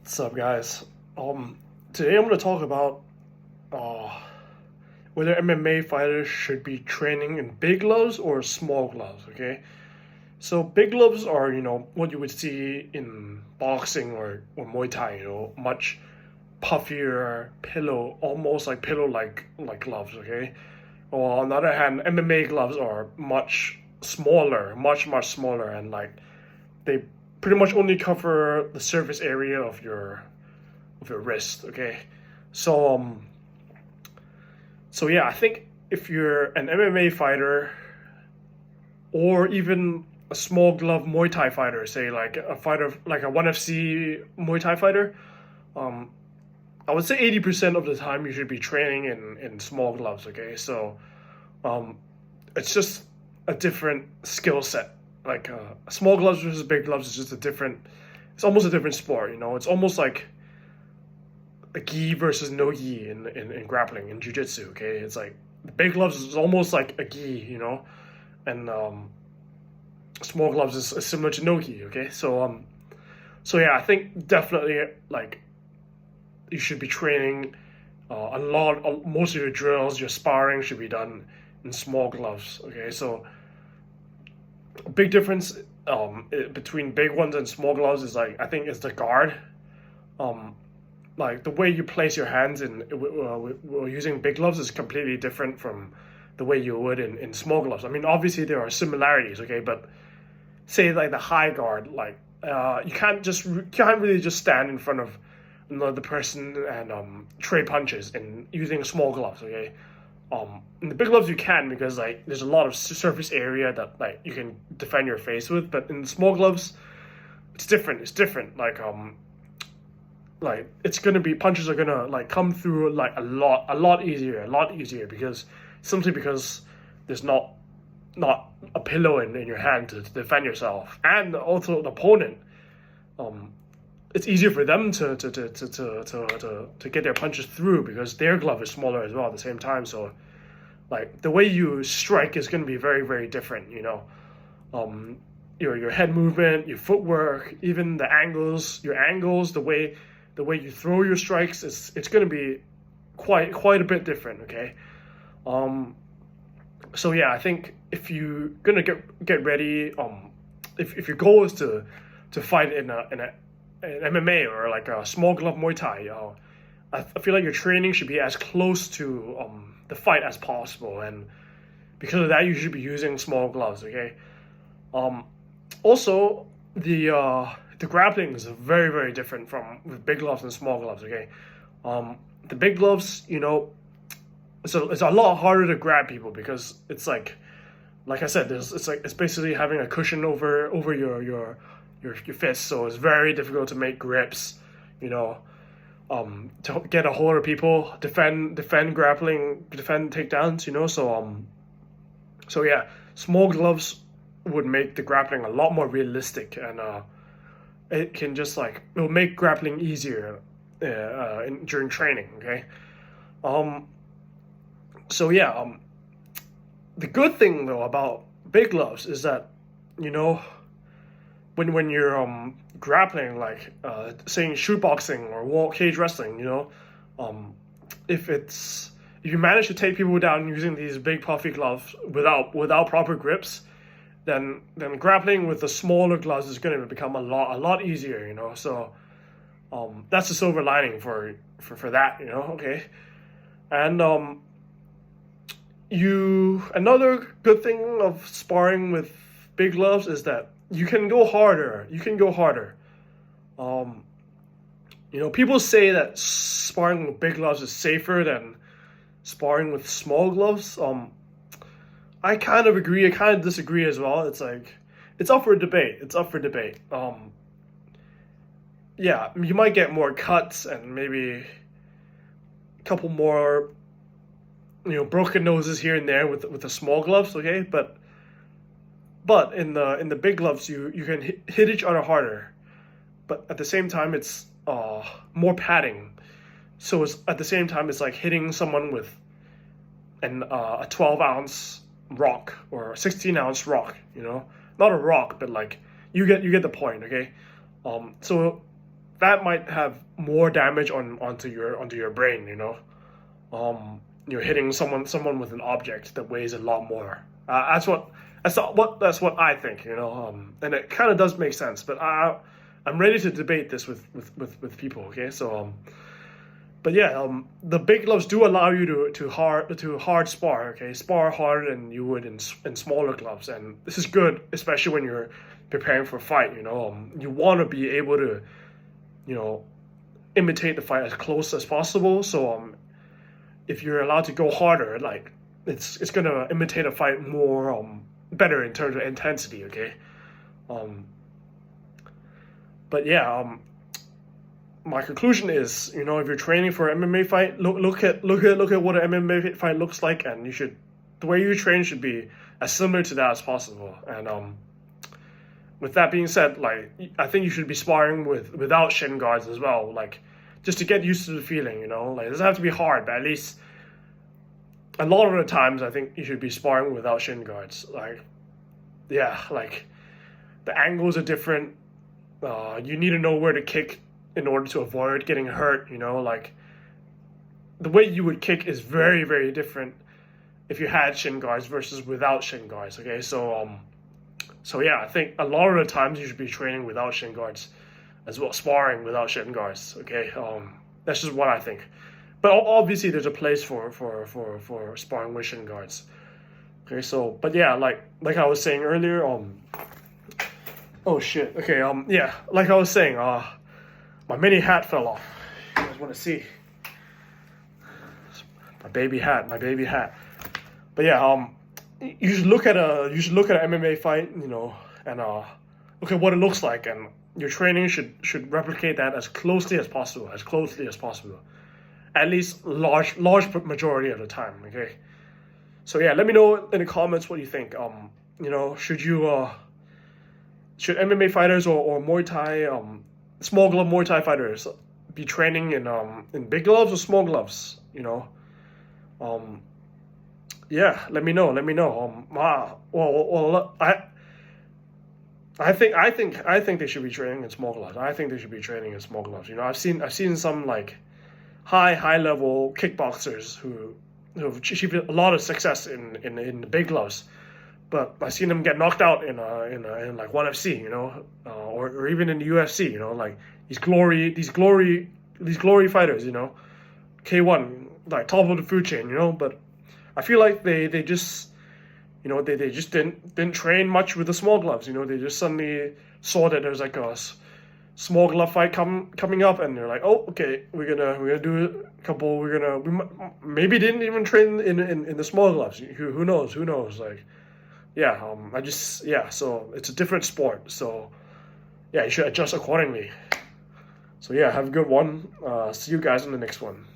What's up, guys? Today I'm going to talk about uh, whether MMA fighters should be training in big gloves or small gloves. Okay, so big gloves are what you would see in boxing or Muay Thai. Much puffier pillow, almost like pillow like gloves. Okay, well on the other hand, MMA gloves are much smaller, much smaller, and like they pretty much only cover the surface area of your wrist. Okay, so so yeah, I think if you're an MMA fighter or even a small glove Muay Thai fighter, say like a fighter like a 1FC Muay Thai fighter, um, I would say 80% of the time you should be training in small gloves. Okay, so um, it's just a different skill set. Like small gloves versus big gloves is just a different. It's almost a different sport. It's almost like a gi versus no gi in grappling in jiu-jitsu. Okay, it's like the big gloves is almost like a gi, and small gloves is similar to no gi. Okay, so yeah, I think definitely like you should be training most of your drills, your sparring should be done in small gloves. Okay, so a big difference between big ones and small gloves is like I think it's the guard. Um, like the way you place your hands in using big gloves is completely different from the way you would in small gloves. I mean, obviously there are similarities, okay, but say like the high guard, like you can't really just stand in front of the person and trade punches and using small gloves, okay. In the big gloves you can because like there's a lot of surface area that like you can defend your face with, but in the small gloves it's different. It's different. Like it's gonna be punches are gonna like come through like a lot easier because simply because there's not a pillow in your hand to defend yourself, and also the opponent. Um, it's easier for them to get their punches through because their glove is smaller as well at the same time. So like the way you strike is gonna be very different. Um, your head movement, your footwork, even the angles, your angles, the way you throw your strikes, it's going to be quite a bit different. Okay, um, so yeah, I think if you're gonna get ready, if your goal is to fight in an MMA or like a small glove Muay Thai, I feel like your training should be as close to the fight as possible, and because of that, you should be using small gloves. Okay, um, also the grappling is very different from with big gloves and small gloves. Okay, the big gloves, it's a lot harder to grab people because it's like I said, it's basically having a cushion over your fist, so it's very difficult to make grips. You know, to get a hold of people, defend grappling, defend takedowns. So yeah, small gloves would make the grappling a lot more realistic, and it can just like it will make grappling easier during training. Okay, um, so yeah, the good thing though about big gloves is that you know when you're grappling, like saying shoot boxing or wall cage wrestling, um, if it's if you manage to take people down using these big puffy gloves without proper grips, then grappling with the smaller gloves is going to become a lot easier. So that's the silver lining for that. Okay, and you another good thing of sparring with big gloves is that you can go harder. You can go harder. Um, people say that sparring with big gloves is safer than sparring with small gloves. I kind of agree. I kind of disagree as well. It's like it's up for debate. It's up for debate. Yeah, you might get more cuts and maybe a couple more, broken noses here and there with the small gloves. Okay, but in the big gloves, you can hit each other harder, but at the same time, it's more padding. So it's at the same time, it's like hitting someone with a 12-ounce rock or a 16-ounce rock. Not a rock, but like you get the point. Okay, so that might have more damage onto your brain. You're hitting someone with an object that weighs a lot more. That's what I think. And it kind of does make sense. But I'm ready to debate this with people. Okay, so but yeah, the big gloves do allow you to hard spar. Okay, spar harder than you would in smaller gloves, and this is good, especially when you're preparing for a fight. You want to be able to, imitate the fight as close as possible. So if you're allowed to go harder, like it's gonna imitate a fight more better in terms of intensity. Okay, but yeah, my conclusion is, if you're training for an MMA fight, look at what an MMA fight looks like, and the way you train should be as similar to that as possible. And with that being said, like I think you should be sparring without shin guards as well, like just to get used to the feeling. Like it doesn't have to be hard, but at least a lot of the times I think you should be sparring without shin guards. Like, yeah, like the angles are different. You need to know where to kick in order to avoid getting hurt. Like the way you would kick is very, very different if you had shin guards versus without shin guards. Okay, so yeah, I think a lot of the times you should be training without shin guards as well, sparring without shin guards. Okay, that's just what I think. But obviously there's a place for sparring with shin guards. Okay, so but yeah, like I was saying earlier, oh shit. Okay, yeah, like I was saying, my mini hat fell off. You guys want to see? My baby hat. But yeah, you should look at an MMA fight, and look at what it looks like, and your training should replicate that as closely as possible, at least large majority of the time. Okay, so yeah, let me know in the comments what you think. Should MMA fighters or Muay Thai small glove Muay Thai fighters be training in big gloves or small gloves? Yeah, let me know. Well, I think they should be training in small gloves. I've seen some like high level kickboxers who have achieved a lot of success in the big gloves, but I've seen them get knocked out in like ONE FC, or even in the UFC, like these glory fighters, K1, like top of the food chain, but I feel like they just, they just didn't train much with the small gloves, they just suddenly saw that there's like a small glove fight coming up, and they're like, oh, okay, we're gonna do a couple, we maybe didn't even train in the small gloves. Who knows, like. Yeah, so it's a different sport, so yeah, you should adjust accordingly. So yeah, have a good one. See you guys in the next one.